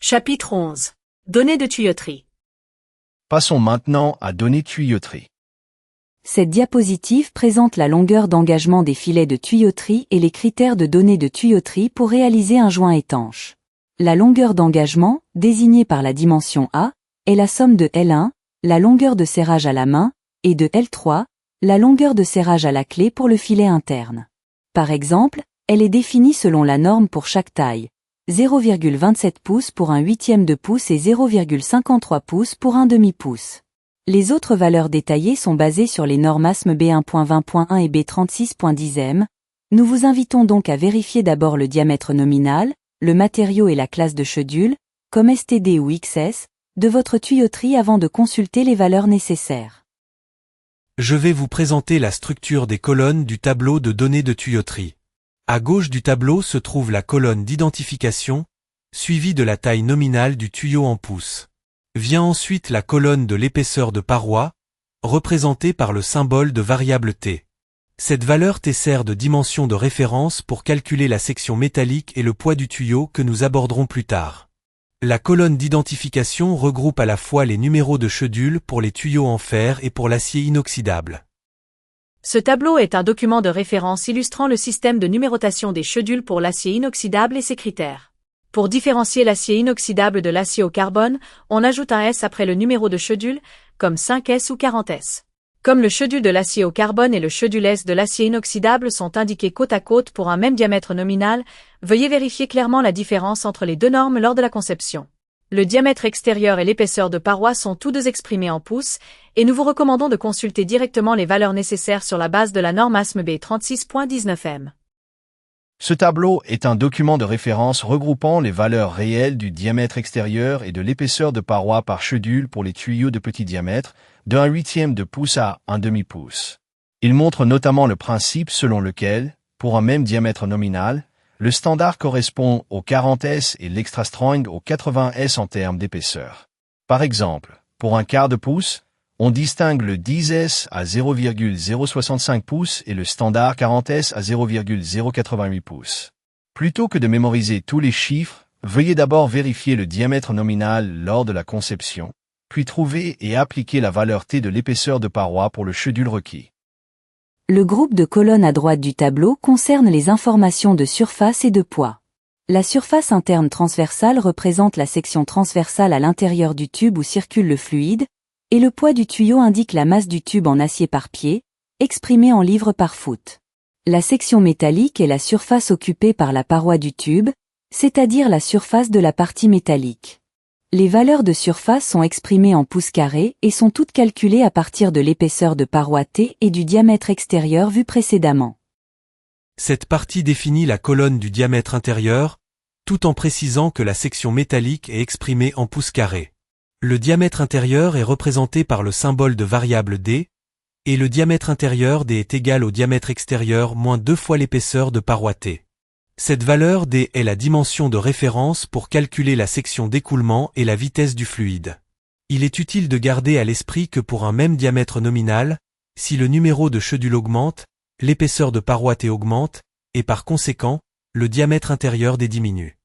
Chapitre 11. Données de tuyauterie. Passons maintenant à données tuyauterie. Cette diapositive présente la longueur d'engagement des filets de tuyauterie et les critères de données de tuyauterie pour réaliser un joint étanche. La longueur d'engagement, désignée par la dimension A, est la somme de L1, la longueur de serrage à la main, et de L3, la longueur de serrage à la clé pour le filet interne. Par exemple, elle est définie selon la norme pour chaque taille, 0,27 pouces pour un huitième de pouce et 0,53 pouces pour un demi-pouce. Les autres valeurs détaillées sont basées sur les normes ASME B1.20.1 et B36.10 m. Nous vous invitons donc à vérifier d'abord le diamètre nominal, le matériau et la classe de chedule, comme STD ou XS, de votre tuyauterie avant de consulter les valeurs nécessaires. Je vais vous présenter la structure des colonnes du tableau de données de tuyauterie. À gauche du tableau se trouve la colonne d'identification, suivie de la taille nominale du tuyau en pouces. Vient ensuite la colonne de l'épaisseur de paroi, représentée par le symbole de variable T. Cette valeur T sert de dimension de référence pour calculer la section métallique et le poids du tuyau que nous aborderons plus tard. La colonne d'identification regroupe à la fois les numéros de chedule pour les tuyaux en fer et pour l'acier inoxydable. Ce tableau est un document de référence illustrant le système de numérotation des chedules pour l'acier inoxydable et ses critères. Pour différencier l'acier inoxydable de l'acier au carbone, on ajoute un S après le numéro de chedule, comme 5S ou 40S. Comme le chedule de l'acier au carbone et le chedule S de l'acier inoxydable sont indiqués côte à côte pour un même diamètre nominal, veuillez vérifier clairement la différence entre les deux normes lors de la conception. Le diamètre extérieur et l'épaisseur de paroi sont tous deux exprimés en pouces, et nous vous recommandons de consulter directement les valeurs nécessaires sur la base de la norme ASME B36.19 m. Ce tableau est un document de référence regroupant les valeurs réelles du diamètre extérieur et de l'épaisseur de paroi par chedule pour les tuyaux de petit diamètre, de 1/8 de pouce à 1 demi-pouce. Il montre notamment le principe selon lequel, pour un même diamètre nominal, le standard correspond au 40S et l'extra strong au 80S en termes d'épaisseur. Par exemple, pour un quart de pouce, on distingue le 10S à 0,065 pouces et le standard 40S à 0,088 pouces. Plutôt que de mémoriser tous les chiffres, veuillez d'abord vérifier le diamètre nominal lors de la conception, puis trouver et appliquer la valeur T de l'épaisseur de paroi pour le chedule requis. Le groupe de colonnes à droite du tableau concerne les informations de surface et de poids. La surface interne transversale représente la section transversale à l'intérieur du tube où circule le fluide, et le poids du tuyau indique la masse du tube en acier par pied, exprimée en livres par foot. La section métallique est la surface occupée par la paroi du tube, c'est-à-dire la surface de la partie métallique. Les valeurs de surface sont exprimées en pouces carrés et sont toutes calculées à partir de l'épaisseur de paroi T et du diamètre extérieur vu précédemment. Cette partie définit la colonne du diamètre intérieur, tout en précisant que la section métallique est exprimée en pouces carrés. Le diamètre intérieur est représenté par le symbole de variable D, et le diamètre intérieur D est égal au diamètre extérieur moins 2 fois l'épaisseur de paroi T. Cette valeur D est la dimension de référence pour calculer la section d'écoulement et la vitesse du fluide. Il est utile de garder à l'esprit que pour un même diamètre nominal, si le numéro de chedule augmente, l'épaisseur de paroi T augmente, et par conséquent, le diamètre intérieur D diminue.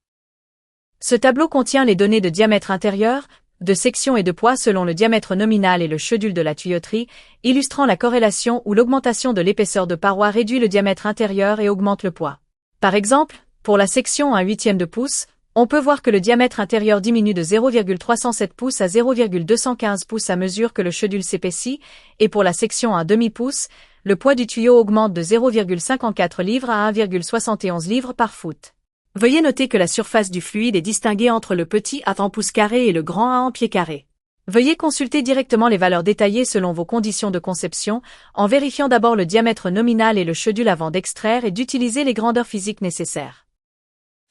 Ce tableau contient les données de diamètre intérieur, de section et de poids selon le diamètre nominal et le chedule de la tuyauterie, illustrant la corrélation où l'augmentation de l'épaisseur de paroi réduit le diamètre intérieur et augmente le poids. Par exemple, pour la section 1/8 de pouce, on peut voir que le diamètre intérieur diminue de 0,307 pouces à 0,215 pouces à mesure que le chedule s'épaissit, et pour la section 1 demi-pouce, le poids du tuyau augmente de 0,54 livres à 1,71 livres par foot. Veuillez noter que la surface du fluide est distinguée entre le petit A en pouces carrés et le grand A en pieds carrés. Veuillez consulter directement les valeurs détaillées selon vos conditions de conception, en vérifiant d'abord le diamètre nominal et le chedule avant d'extraire et d'utiliser les grandeurs physiques nécessaires.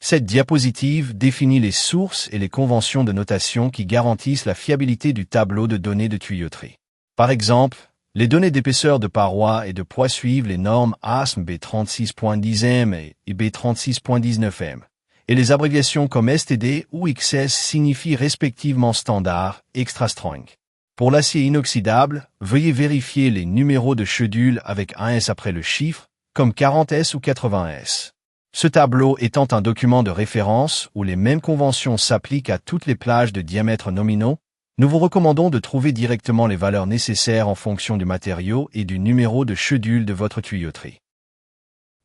Cette diapositive définit les sources et les conventions de notation qui garantissent la fiabilité du tableau de données de tuyauterie. Par exemple, les données d'épaisseur de paroi et de poids suivent les normes ASME B36.10 m et B36.19 m, et les abréviations comme STD ou XS signifient respectivement standard, extra strong. Pour l'acier inoxydable, veuillez vérifier les numéros de chedule avec un S après le chiffre, comme 40S ou 80S. Ce tableau étant un document de référence où les mêmes conventions s'appliquent à toutes les plages de diamètres nominaux, nous vous recommandons de trouver directement les valeurs nécessaires en fonction du matériau et du numéro de schedule de votre tuyauterie.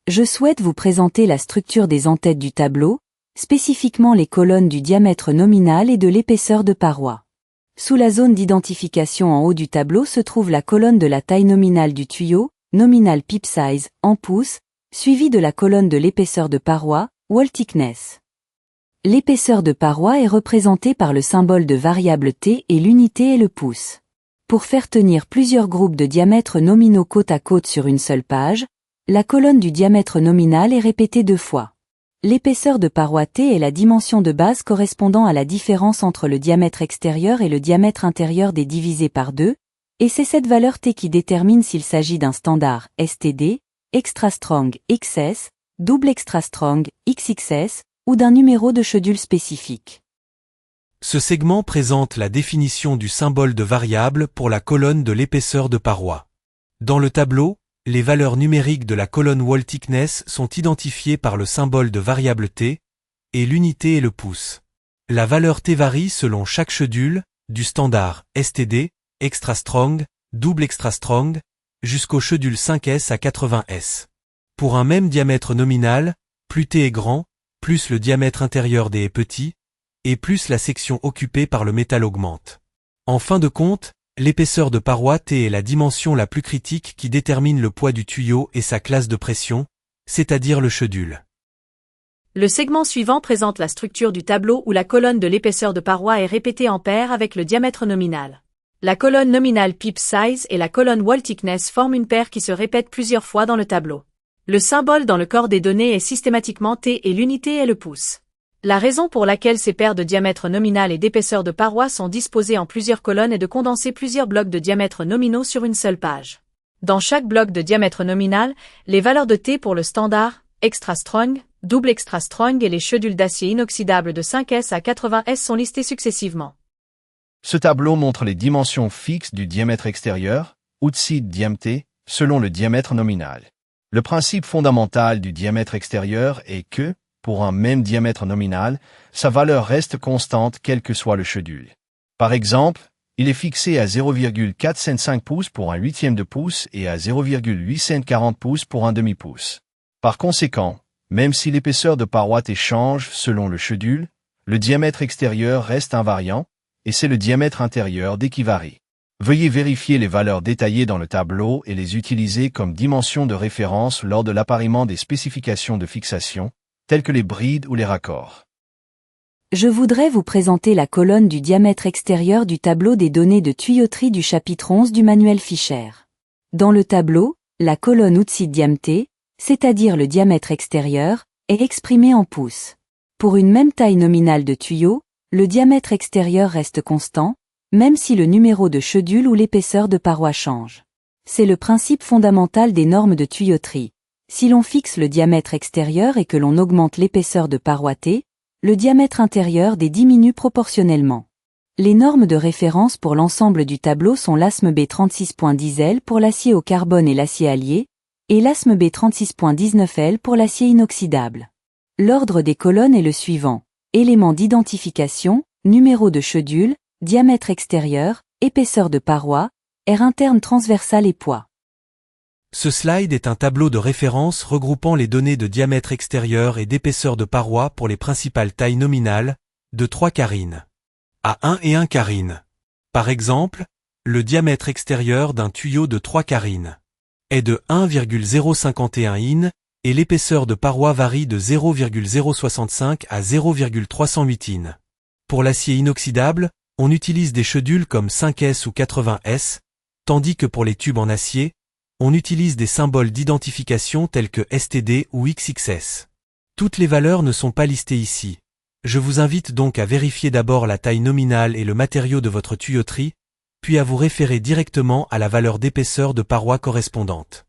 Je souhaite vous présenter la structure des entêtes du tableau, spécifiquement les colonnes du diamètre nominal et de l'épaisseur de paroi. Sous la zone d'identification en haut du tableau se trouve la colonne de la taille nominale du tuyau, nominal pip size, en pouces, suivie de la colonne de l'épaisseur de paroi, wall thickness. L'épaisseur de paroi est représentée par le symbole de variable T et l'unité est le pouce. Pour faire tenir plusieurs groupes de diamètres nominaux côte à côte sur une seule page, la colonne du diamètre nominal est répétée 2 fois. L'épaisseur de paroi T est la dimension de base correspondant à la différence entre le diamètre extérieur et le diamètre intérieur des divisés par 2, et c'est cette valeur T qui détermine s'il s'agit d'un standard STD, extra strong XS, double extra strong XXS, ou d'un numéro de schedule spécifique. Ce segment présente la définition du symbole de variable pour la colonne de l'épaisseur de paroi. Dans le tableau, les valeurs numériques de la colonne wall thickness sont identifiées par le symbole de variable T, et l'unité est le pouce. La valeur T varie selon chaque schedule, du standard STD, extra strong, double extra strong, jusqu'au schedule 5S à 80S. Pour un même diamètre nominal, plus T est grand, plus le diamètre intérieur D est petit, et plus la section occupée par le métal augmente. En fin de compte, l'épaisseur de paroi T est la dimension la plus critique qui détermine le poids du tuyau et sa classe de pression, c'est-à-dire le schedule. Le segment suivant présente la structure du tableau où la colonne de l'épaisseur de paroi est répétée en paire avec le diamètre nominal. La colonne nominale pip size et la colonne wall thickness forment une paire qui se répète plusieurs fois dans le tableau. Le symbole dans le corps des données est systématiquement T et l'unité est le pouce. La raison pour laquelle ces paires de diamètre nominal et d'épaisseur de paroi sont disposées en plusieurs colonnes est de condenser plusieurs blocs de diamètre nominaux sur une seule page. Dans chaque bloc de diamètre nominal, les valeurs de T pour le standard, extra strong, double extra strong et les schedules d'acier inoxydable de 5S à 80S sont listés successivement. Ce tableau montre les dimensions fixes du diamètre extérieur, outside diamT, selon le diamètre nominal. Le principe fondamental du diamètre extérieur est que, pour un même diamètre nominal, sa valeur reste constante quel que soit le schedule. Par exemple, il est fixé à 0,475 pouces pour un huitième de pouce et à 0,840 pouces pour un demi-pouce. Par conséquent, même si l'épaisseur de paroi T change selon le schedule, le diamètre extérieur reste invariant, et c'est le diamètre intérieur D qui varie. Veuillez vérifier les valeurs détaillées dans le tableau et les utiliser comme dimension de référence lors de l'appariement des spécifications de fixation, telles que les brides ou les raccords. Je voudrais vous présenter la colonne du diamètre extérieur du tableau des données de tuyauterie du chapitre 11 du manuel Fischer. Dans le tableau, la colonne outside diamT, c'est-à-dire le diamètre extérieur, est exprimée en pouces. Pour une même taille nominale de tuyau, le diamètre extérieur reste constant, même si le numéro de schedule ou l'épaisseur de paroi change. C'est le principe fondamental des normes de tuyauterie. Si l'on fixe le diamètre extérieur et que l'on augmente l'épaisseur de paroi T, le diamètre intérieur D diminue proportionnellement. Les normes de référence pour l'ensemble du tableau sont l'ASME B36.10L pour l'acier au carbone et l'acier allié, et l'ASME B36.19L pour l'acier inoxydable. L'ordre des colonnes est le suivant. Éléments d'identification, numéro de schedule, diamètre extérieur, épaisseur de paroi, air interne transversal et poids. Ce slide est un tableau de référence regroupant les données de diamètre extérieur et d'épaisseur de paroi pour les principales tailles nominales, de 3 carines. À 1 et 1 carine. Par exemple, le diamètre extérieur d'un tuyau de 3 carines est de 1,051 in, et l'épaisseur de paroi varie de 0,065 à 0,308 in. Pour l'acier inoxydable, on utilise des schedules comme 5S ou 80S, tandis que pour les tubes en acier, on utilise des symboles d'identification tels que STD ou XXS. Toutes les valeurs ne sont pas listées ici. Je vous invite donc à vérifier d'abord la taille nominale et le matériau de votre tuyauterie, puis à vous référer directement à la valeur d'épaisseur de paroi correspondante.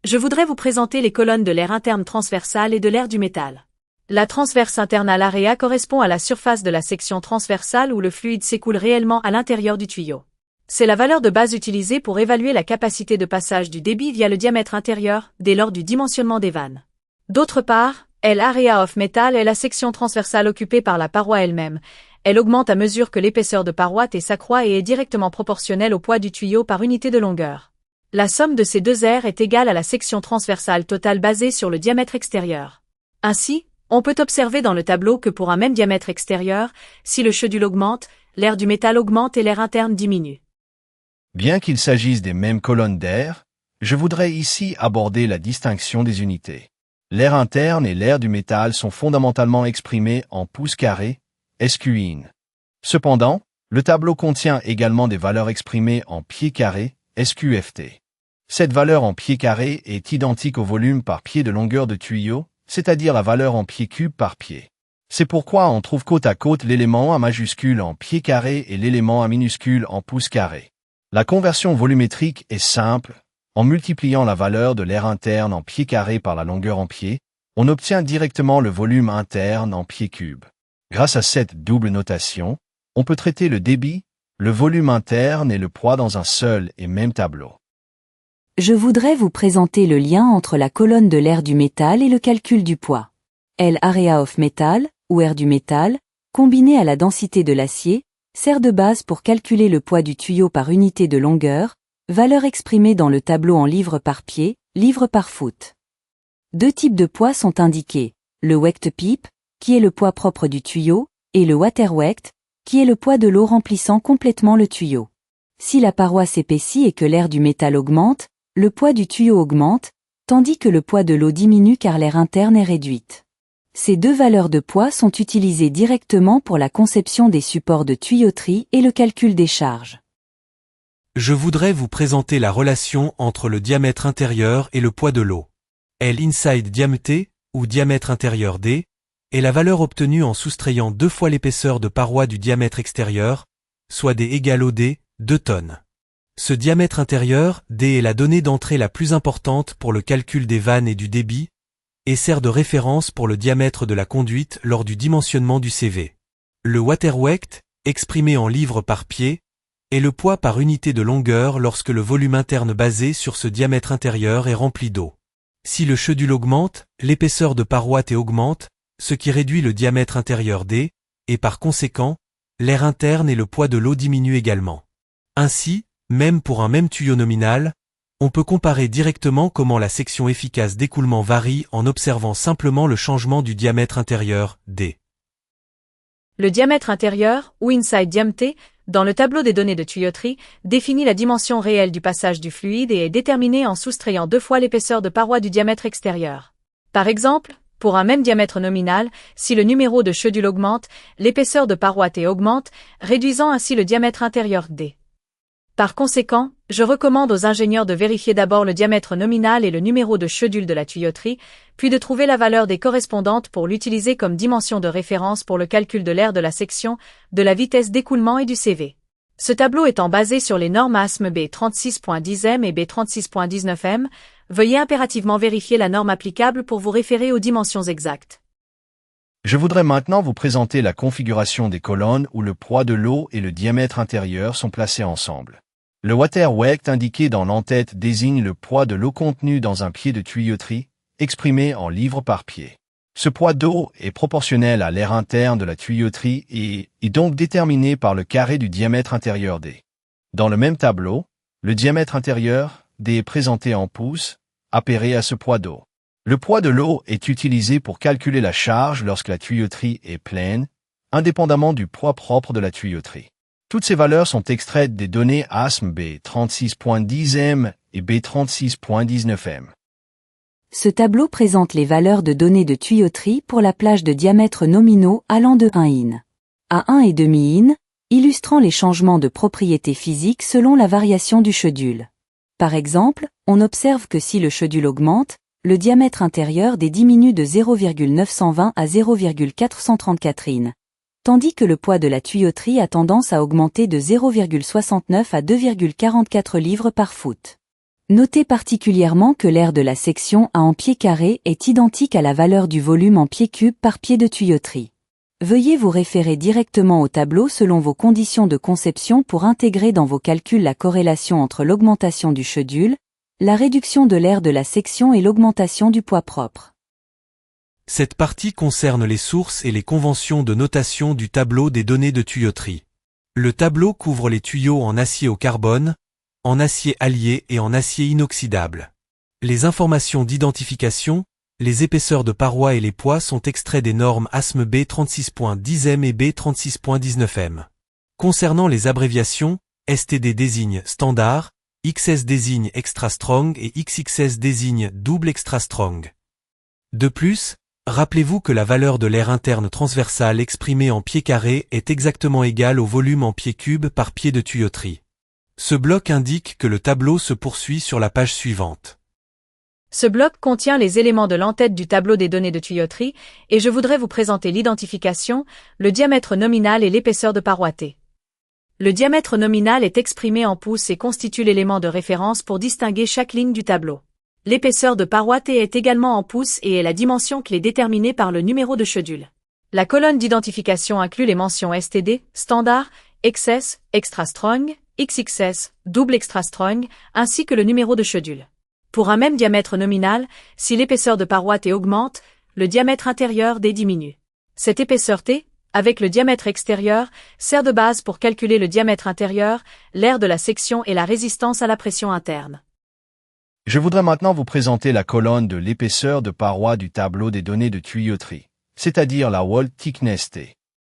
Je voudrais vous présenter les colonnes de l'air interne transversal et de l'air du métal. La transverse internal area correspond à la surface de la section transversale où le fluide s'écoule réellement à l'intérieur du tuyau. C'est la valeur de base utilisée pour évaluer la capacité de passage du débit via le diamètre intérieur, dès lors du dimensionnement des vannes. D'autre part, l'area of metal est la section transversale occupée par la paroi elle-même. Elle augmente à mesure que l'épaisseur de paroi T s'accroît et est directement proportionnelle au poids du tuyau par unité de longueur. La somme de ces deux aires est égale à la section transversale totale basée sur le diamètre extérieur. Ainsi, on peut observer dans le tableau que pour un même diamètre extérieur, si le chedule augmente, l'aire du métal augmente et l'aire interne diminue. Bien qu'il s'agisse des mêmes colonnes d'air, je voudrais ici aborder la distinction des unités. L'aire interne et l'aire du métal sont fondamentalement exprimées en pouces carrés, SQin. Cependant, le tableau contient également des valeurs exprimées en pieds carrés, SQFT. Cette valeur en pieds carrés est identique au volume par pied de longueur de tuyau, c'est-à-dire la valeur en pieds cubes par pied. C'est pourquoi on trouve côte à côte l'élément A majuscule en pieds carrés et l'élément A minuscule en pouces carrés. La conversion volumétrique est simple. En multipliant la valeur de l'aire interne en pieds carrés par la longueur en pieds, on obtient directement le volume interne en pieds cubes. Grâce à cette double notation, on peut traiter le débit, le volume interne et le poids dans un seul et même tableau. Je voudrais vous présenter le lien entre la colonne de l'aire du métal et le calcul du poids. L'area of metal, ou aire du métal, combinée à la densité de l'acier, sert de base pour calculer le poids du tuyau par unité de longueur, valeur exprimée dans le tableau en livres par pied, livres par foot. Deux types de poids sont indiqués, le wect pipe, qui est le poids propre du tuyau, et le water wect, qui est le poids de l'eau remplissant complètement le tuyau. Si la paroi s'épaissit et que l'aire du métal augmente, le poids du tuyau augmente, tandis que le poids de l'eau diminue car l'aire interne est réduite. Ces deux valeurs de poids sont utilisées directement pour la conception des supports de tuyauterie et le calcul des charges. Je voudrais vous présenter la relation entre le diamètre intérieur et le poids de l'eau. L inside diam T, ou diamètre intérieur D, est la valeur obtenue en soustrayant 2 fois l'épaisseur de paroi du diamètre extérieur, soit D égale au D, 2 tonnes. Ce diamètre intérieur, D, est la donnée d'entrée la plus importante pour le calcul des vannes et du débit, et sert de référence pour le diamètre de la conduite lors du dimensionnement du CV. Le water wect, exprimé en livres par pied, est le poids par unité de longueur lorsque le volume interne basé sur ce diamètre intérieur est rempli d'eau. Si le chedule augmente, l'épaisseur de paroi T augmente, ce qui réduit le diamètre intérieur D, et par conséquent, l'aire interne et le poids de l'eau diminuent également. Ainsi, même pour un même tuyau nominal, on peut comparer directement comment la section efficace d'écoulement varie en observant simplement le changement du diamètre intérieur, D. Le diamètre intérieur, ou inside diam T, dans le tableau des données de tuyauterie, définit la dimension réelle du passage du fluide et est déterminé en soustrayant 2 fois l'épaisseur de paroi du diamètre extérieur. Par exemple, pour un même diamètre nominal, si le numéro de chedule augmente, l'épaisseur de paroi T augmente, réduisant ainsi le diamètre intérieur D. Par conséquent, je recommande aux ingénieurs de vérifier d'abord le diamètre nominal et le numéro de chedule de la tuyauterie, puis de trouver la valeur des correspondantes pour l'utiliser comme dimension de référence pour le calcul de l'aire de la section, de la vitesse d'écoulement et du CV. Ce tableau étant basé sur les normes ASME B36.10M et B36.19M, veuillez impérativement vérifier la norme applicable pour vous référer aux dimensions exactes. Je voudrais maintenant vous présenter la configuration des colonnes où le poids de l'eau et le diamètre intérieur sont placés ensemble. Le water wect indiqué dans l'entête désigne le poids de l'eau contenue dans un pied de tuyauterie, exprimé en livres par pied. Ce poids d'eau est proportionnel à l'aire interne de la tuyauterie et est donc déterminé par le carré du diamètre intérieur D. Dans le même tableau, le diamètre intérieur, D, est présenté en pouces, appairé à ce poids d'eau. Le poids de l'eau est utilisé pour calculer la charge lorsque la tuyauterie est pleine, indépendamment du poids propre de la tuyauterie. Toutes ces valeurs sont extraites des données ASME B36.10M et B36.19M. Ce tableau présente les valeurs de données de tuyauterie pour la plage de diamètres nominaux allant de 1 in à 1,5 in, illustrant les changements de propriétés physiques selon la variation du chedule. Par exemple, on observe que si le chedule augmente, le diamètre intérieur diminue de 0,920 à 0,434 in, tandis que le poids de la tuyauterie a tendance à augmenter de 0,69 à 2,44 livres par foot. Notez particulièrement que l'aire de la section A en pieds carrés est identique à la valeur du volume en pieds cubes par pied de tuyauterie. Veuillez vous référer directement au tableau selon vos conditions de conception pour intégrer dans vos calculs la corrélation entre l'augmentation du chedule, la réduction de l'aire de la section et l'augmentation du poids propre. Cette partie concerne les sources et les conventions de notation du tableau des données de tuyauterie. Le tableau couvre les tuyaux en acier au carbone, en acier allié et en acier inoxydable. Les informations d'identification, les épaisseurs de parois et les poids sont extraits des normes ASME B36.10M et B36.19M. Concernant les abréviations, STD désigne standard, XS désigne extra strong et XXS désigne double extra strong. De plus, rappelez-vous que la valeur de l'air interne transversal exprimée en pieds carrés est exactement égale au volume en pieds cubes par pied de tuyauterie. Ce bloc indique que le tableau se poursuit sur la page suivante. Ce bloc contient les éléments de l'entête du tableau des données de tuyauterie et je voudrais vous présenter l'identification, le diamètre nominal et l'épaisseur de paroi T. Le diamètre nominal est exprimé en pouces et constitue l'élément de référence pour distinguer chaque ligne du tableau. L'épaisseur de paroi T est également en pouces et est la dimension clé déterminée par le numéro de schedule. La colonne d'identification inclut les mentions STD, standard, XS, extra strong, XXS, double extra strong, ainsi que le numéro de schedule. Pour un même diamètre nominal, si l'épaisseur de paroi T augmente, le diamètre intérieur D diminue. Cette épaisseur T, avec le diamètre extérieur, sert de base pour calculer le diamètre intérieur, l'aire de la section et la résistance à la pression interne. Je voudrais maintenant vous présenter la colonne de l'épaisseur de paroi du tableau des données de tuyauterie, c'est-à-dire la wall thickness T.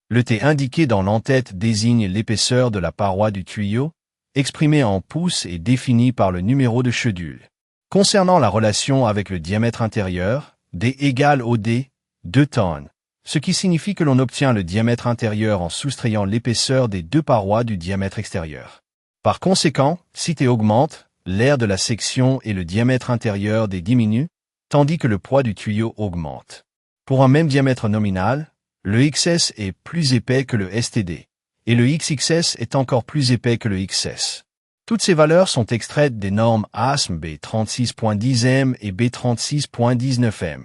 Le T indiqué dans l'entête désigne l'épaisseur de la paroi du tuyau, exprimée en pouces et définie par le numéro de schedule. Concernant la relation avec le diamètre intérieur, D égale au D, 2 tonnes, ce qui signifie que l'on obtient le diamètre intérieur en soustrayant l'épaisseur des deux parois du diamètre extérieur. Par conséquent, si T augmente, l'aire de la section et le diamètre intérieur D diminue, tandis que le poids du tuyau augmente. Pour un même diamètre nominal, le XS est plus épais que le STD, et le XXS est encore plus épais que le XS. Toutes ces valeurs sont extraites des normes ASME B36.10M et B36.19M.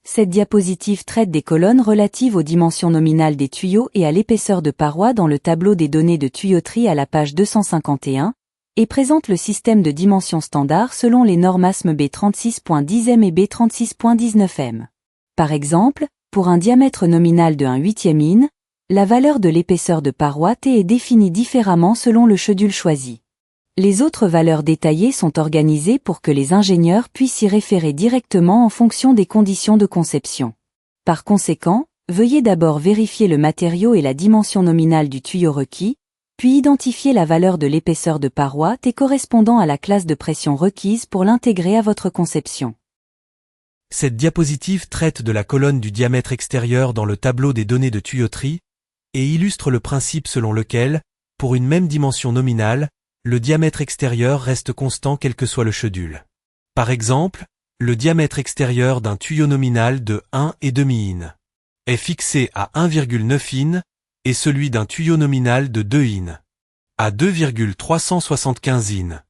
Cette diapositive traite des colonnes relatives aux dimensions nominales des tuyaux et à l'épaisseur de paroi dans le tableau des données de tuyauterie à la page 251, et présente le système de dimensions standard selon les normes ASME B36.10M et B36.19M. Par exemple, pour un diamètre nominal de 1/8 in, la valeur de l'épaisseur de paroi T est définie différemment selon le schedule choisi. Les autres valeurs détaillées sont organisées pour que les ingénieurs puissent y référer directement en fonction des conditions de conception. Par conséquent, veuillez d'abord vérifier le matériau et la dimension nominale du tuyau requis, puis identifier la valeur de l'épaisseur de paroi T correspondant à la classe de pression requise pour l'intégrer à votre conception. Cette diapositive traite de la colonne du diamètre extérieur dans le tableau des données de tuyauterie et illustre le principe selon lequel, pour une même dimension nominale, le diamètre extérieur reste constant quel que soit le schedule. Par exemple, le diamètre extérieur d'un tuyau nominal de 1,2 in est fixé à 1,9 in et celui d'un tuyau nominal de 2 in à 2,375 in.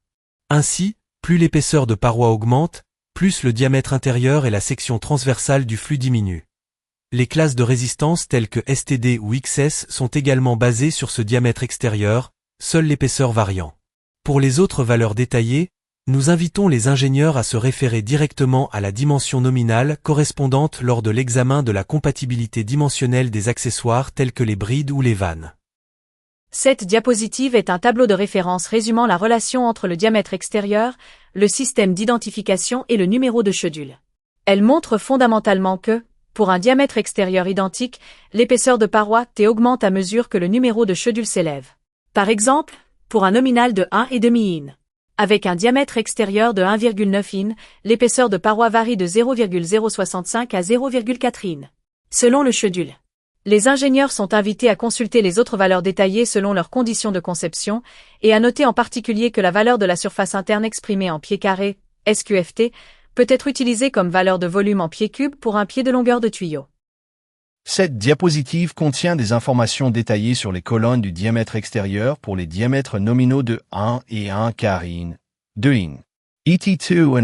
Ainsi, plus l'épaisseur de paroi augmente, plus le diamètre intérieur et la section transversale du flux diminuent. Les classes de résistance telles que STD ou XS sont également basées sur ce diamètre extérieur, seule l'épaisseur variant. Pour les autres valeurs détaillées, nous invitons les ingénieurs à se référer directement à la dimension nominale correspondante lors de l'examen de la compatibilité dimensionnelle des accessoires tels que les brides ou les vannes. Cette diapositive est un tableau de référence résumant la relation entre le diamètre extérieur, le système d'identification et le numéro de schedule. Elle montre fondamentalement que, pour un diamètre extérieur identique, l'épaisseur de paroi T augmente à mesure que le numéro de schedule s'élève. Par exemple, pour un nominal de 1,2 in. Avec un diamètre extérieur de 1,9 in, l'épaisseur de paroi varie de 0,065 à 0,4 in. Selon le schedule. Les ingénieurs sont invités à consulter les autres valeurs détaillées selon leurs conditions de conception, et à noter en particulier que la valeur de la surface interne exprimée en pieds carrés, SQFT, peut être utilisée comme valeur de volume en pieds cubes pour un pied de longueur de tuyau. Cette diapositive contient des informations détaillées sur les colonnes du diamètre extérieur pour les diamètres nominaux de 1 et 1/4 in, 2 in, ET2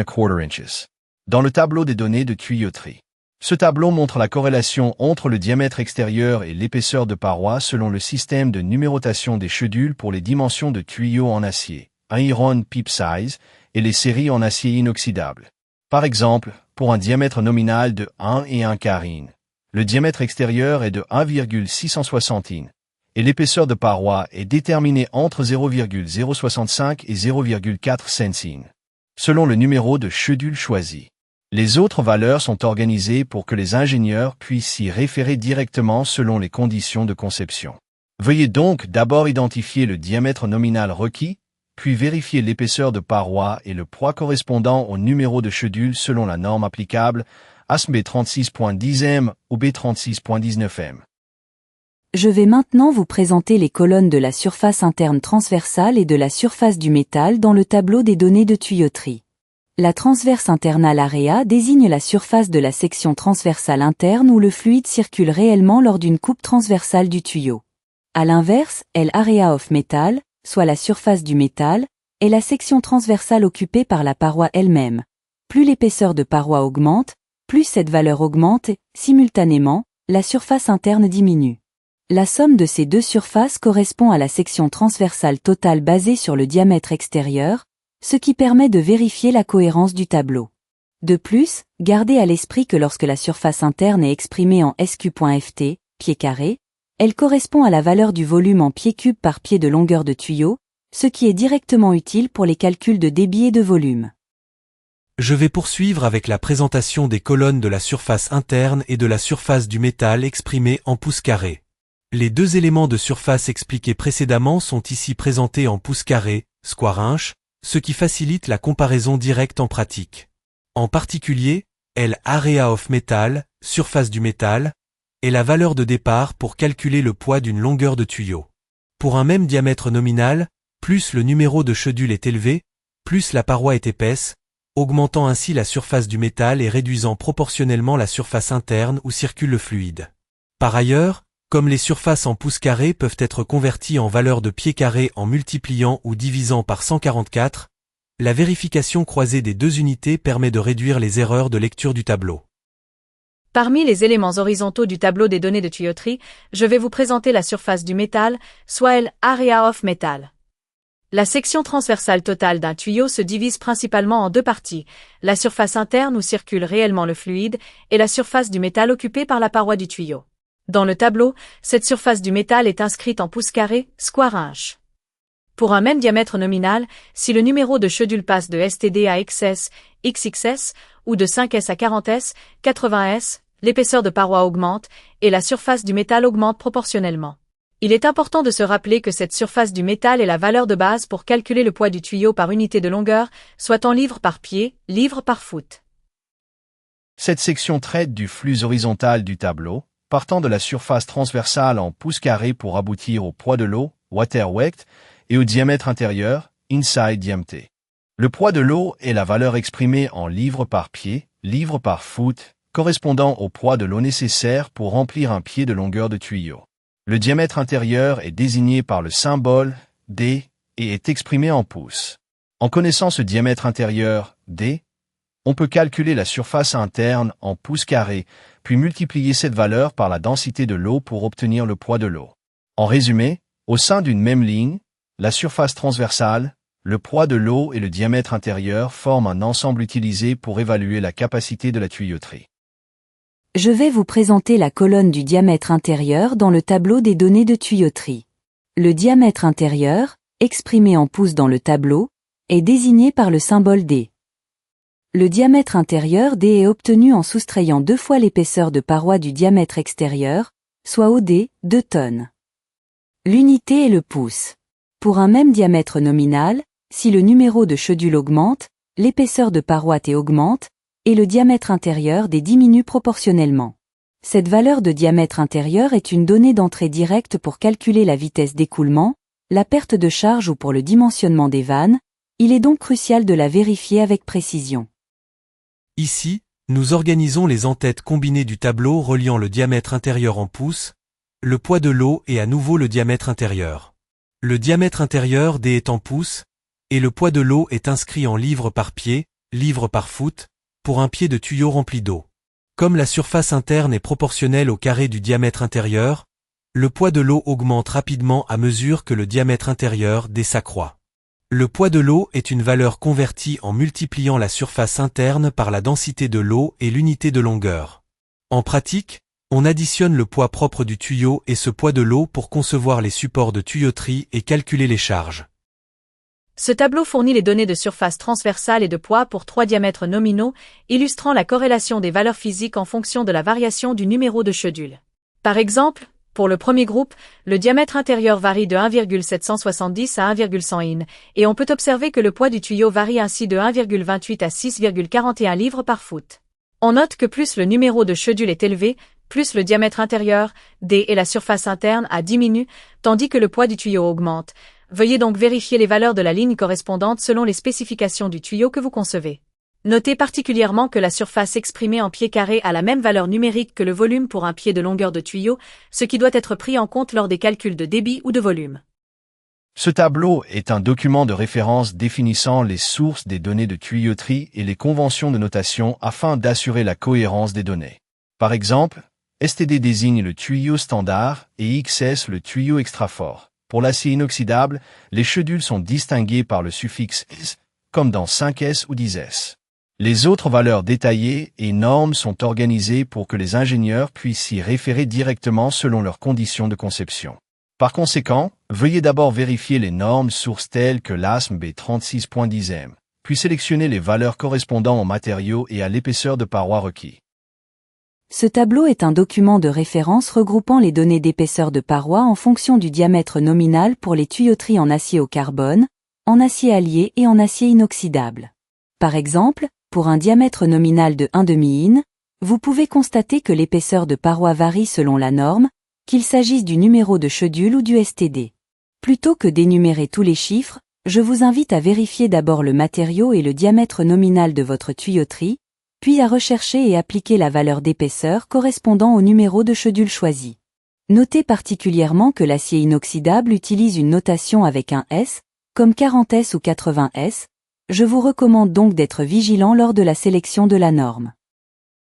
inches, dans le tableau des données de tuyauterie. Ce tableau montre la corrélation entre le diamètre extérieur et l'épaisseur de paroi selon le système de numérotation des schedules pour les dimensions de tuyaux en acier, iron pipe size, et les séries en acier inoxydable. Par exemple, pour un diamètre nominal de 1 et 1 quart in. Le diamètre extérieur est de 1,660 in. Et l'épaisseur de paroi est déterminée entre 0,065 et 0,4 cents in, selon le numéro de schedule choisi. Les autres valeurs sont organisées pour que les ingénieurs puissent s'y référer directement selon les conditions de conception. Veuillez donc d'abord identifier le diamètre nominal requis, puis vérifier l'épaisseur de paroi et le poids correspondant au numéro de schedule selon la norme applicable, ASME 36.10m ou B36.19m. Je vais maintenant vous présenter les colonnes de la surface interne transversale et de la surface du métal dans le tableau des données de tuyauterie. La transverse internal area désigne la surface de la section transversale interne où le fluide circule réellement lors d'une coupe transversale du tuyau. À l'inverse, l'area of metal, soit la surface du métal, est la section transversale occupée par la paroi elle-même. Plus l'épaisseur de paroi augmente, plus cette valeur augmente et, simultanément, la surface interne diminue. La somme de ces deux surfaces correspond à la section transversale totale basée sur le diamètre extérieur, ce qui permet de vérifier la cohérence du tableau. De plus, gardez à l'esprit que lorsque la surface interne est exprimée en SQ.ft, pied carré, elle correspond à la valeur du volume en pieds cubes par pied de longueur de tuyau, ce qui est directement utile pour les calculs de débit et de volume. Je vais poursuivre avec la présentation des colonnes de la surface interne et de la surface du métal exprimées en pouces carrés. Les deux éléments de surface expliqués précédemment sont ici présentés en pouces carrés, square inch, ce qui facilite la comparaison directe en pratique. En particulier, l'area of metal, surface du métal, est la valeur de départ pour calculer le poids d'une longueur de tuyau. Pour un même diamètre nominal, plus le numéro de schedule est élevé, plus la paroi est épaisse, augmentant ainsi la surface du métal et réduisant proportionnellement la surface interne où circule le fluide. Par ailleurs, comme les surfaces en pouces carrés peuvent être converties en valeur de pieds carrés en multipliant ou divisant par 144, la vérification croisée des deux unités permet de réduire les erreurs de lecture du tableau. Parmi les éléments horizontaux du tableau des données de tuyauterie, je vais vous présenter la surface du métal, soit l'area of metal. La section transversale totale d'un tuyau se divise principalement en deux parties, la surface interne où circule réellement le fluide et la surface du métal occupée par la paroi du tuyau. Dans le tableau, cette surface du métal est inscrite en pouces carrés, square inch. Pour un même diamètre nominal, si le numéro de schedule passe de STD à XS, XXS, ou de 5S à 40S, 80S, l'épaisseur de paroi augmente, et la surface du métal augmente proportionnellement. Il est important de se rappeler que cette surface du métal est la valeur de base pour calculer le poids du tuyau par unité de longueur, soit en livres par pied, livres par foot. Cette section traite du flux horizontal du tableau, partant de la surface transversale en pouces carrés pour aboutir au poids de l'eau, water weight, et au diamètre intérieur, inside diamètre. Le poids de l'eau est la valeur exprimée en livres par pied, livres par foot, correspondant au poids de l'eau nécessaire pour remplir un pied de longueur de tuyau. Le diamètre intérieur est désigné par le symbole D et est exprimé en pouces. En connaissant ce diamètre intérieur, D, on peut calculer la surface interne en pouces carrés, puis multiplier cette valeur par la densité de l'eau pour obtenir le poids de l'eau. En résumé, au sein d'une même ligne, la surface transversale, le poids de l'eau et le diamètre intérieur forment un ensemble utilisé pour évaluer la capacité de la tuyauterie. Je vais vous présenter la colonne du diamètre intérieur dans le tableau des données de tuyauterie. Le diamètre intérieur, exprimé en pouces dans le tableau, est désigné par le symbole D. Le diamètre intérieur D est obtenu en soustrayant 2 fois l'épaisseur de paroi du diamètre extérieur, soit OD, 2 tonnes. L'unité est le pouce. Pour un même diamètre nominal, si le numéro de schedule augmente, l'épaisseur de paroi T augmente, et le diamètre intérieur D diminue proportionnellement. Cette valeur de diamètre intérieur est une donnée d'entrée directe pour calculer la vitesse d'écoulement, la perte de charge ou pour le dimensionnement des vannes, il est donc crucial de la vérifier avec précision. Ici, nous organisons les entêtes combinées du tableau reliant le diamètre intérieur en pouces, le poids de l'eau et à nouveau le diamètre intérieur. Le diamètre intérieur D est en pouces, et le poids de l'eau est inscrit en livres par pied, livres par foot, pour un pied de tuyau rempli d'eau. Comme la surface interne est proportionnelle au carré du diamètre intérieur, le poids de l'eau augmente rapidement à mesure que le diamètre intérieur D s'accroît. Le poids de l'eau est une valeur convertie en multipliant la surface interne par la densité de l'eau et l'unité de longueur. En pratique, on additionne le poids propre du tuyau et ce poids de l'eau pour concevoir les supports de tuyauterie et calculer les charges. Ce tableau fournit les données de surface transversale et de poids pour 3 diamètres nominaux, illustrant la corrélation des valeurs physiques en fonction de la variation du numéro de Schedule. Par exemple, pour le premier groupe, le diamètre intérieur varie de 1,770 à 1,100 in, et on peut observer que le poids du tuyau varie ainsi de 1,28 à 6,41 livres par foot. On note que plus le numéro de Schedule est élevé, plus le diamètre intérieur, D et la surface interne A diminue, tandis que le poids du tuyau augmente. Veuillez donc vérifier les valeurs de la ligne correspondante selon les spécifications du tuyau que vous concevez. Notez particulièrement que la surface exprimée en pieds carrés a la même valeur numérique que le volume pour un pied de longueur de tuyau, ce qui doit être pris en compte lors des calculs de débit ou de volume. Ce tableau est un document de référence définissant les sources des données de tuyauterie et les conventions de notation afin d'assurer la cohérence des données. Par exemple, STD désigne le tuyau standard et XS le tuyau extrafort. Pour l'acier inoxydable, les schedules sont distingués par le suffixe S, comme dans 5S ou 10S. Les autres valeurs détaillées et normes sont organisées pour que les ingénieurs puissent s'y référer directement selon leurs conditions de conception. Par conséquent, veuillez d'abord vérifier les normes sources telles que l'ASME B36.10m, puis sélectionner les valeurs correspondant aux matériaux et à l'épaisseur de paroi requis. Ce tableau est un document de référence regroupant les données d'épaisseur de paroi en fonction du diamètre nominal pour les tuyauteries en acier au carbone, en acier allié et en acier inoxydable. Par exemple, pour un diamètre nominal de 1/2 in, vous pouvez constater que l'épaisseur de paroi varie selon la norme, qu'il s'agisse du numéro de Schedule ou du STD. Plutôt que d'énumérer tous les chiffres, je vous invite à vérifier d'abord le matériau et le diamètre nominal de votre tuyauterie, puis à rechercher et appliquer la valeur d'épaisseur correspondant au numéro de Schedule choisi. Notez particulièrement que l'acier inoxydable utilise une notation avec un S, comme 40S ou 80S. Je vous recommande donc d'être vigilant lors de la sélection de la norme.